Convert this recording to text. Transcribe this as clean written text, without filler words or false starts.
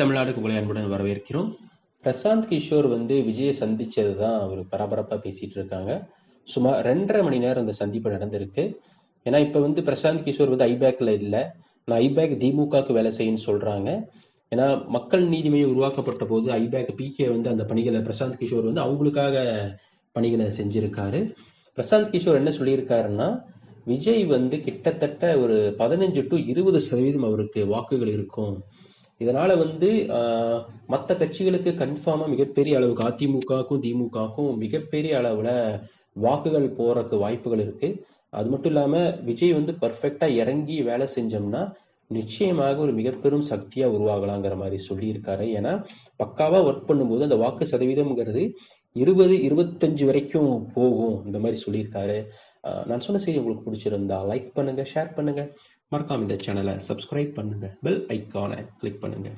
தமிழ்நாடுக்கு உங்களை அன்புடன் வரவேற்கிறோம். பிரசாந்த் கிஷோர் வந்து விஜயை சந்திச்சது தான் ஒரு பரபரப்பாக பேசிட்டு இருக்காங்க. சுமார் 2.5 மணி நேரம் இந்த சந்திப்பு நடந்திருக்கு. ஏன்னா இப்போ வந்து பிரசாந்த் கிஷோர் வந்து ஐபேக்கில் இல்லை, நான் ஐபேக் திமுகவுக்கு வேலை செய்யணும்னு சொல்கிறாங்க. ஏன்னா மக்கள் நீதி மையம் உருவாக்கப்பட்ட போது ஐபேக் பிகே வந்து அந்த பணிகளை பிரசாந்த் கிஷோர் வந்து அவங்களுக்காக பணிகளை செஞ்சிருக்காரு. பிரசாந்த் கிஷோர் என்ன சொல்லியிருக்காருன்னா, விஜய் வந்து கிட்டத்தட்ட ஒரு 15 to 20% அவருக்கு வாக்குகள் இருக்கும். இதனால வந்து மற்ற கட்சிகளுக்கு கன்ஃபார்மா மிகப்பெரிய அளவுக்கு அதிமுகவுக்கும் திமுகவுக்கும் மிகப்பெரிய அளவுல வாக்குகள் போறதுக்கு வாய்ப்புகள் இருக்கு. அது மட்டும் இல்லாம விஜய் வந்து பர்ஃபெக்டா இறங்கி வேலை செஞ்சோம்னா நிச்சயமாக ஒரு மிகப்பெரும் சக்தியா உருவாகலாங்கிற மாதிரி சொல்லியிருக்காரு. ஏன்னா பக்காவா ஒர்க் பண்ணும்போது அந்த வாக்கு சதவீதம்ங்கிறது 20-25 வரைக்கும் போகும், இந்த மாதிரி சொல்லியிருக்காரு. நான் சொன்ன செய்தி உங்களுக்கு பிடிச்சிருந்தா லைக் பண்ணுங்க, ஷேர் பண்ணுங்க, மறக்காம இந்த சேனலை சப்ஸ்கிரைப் பண்ணுங்க, பெல் ஐக்கானை கிளிக் பண்ணுங்க.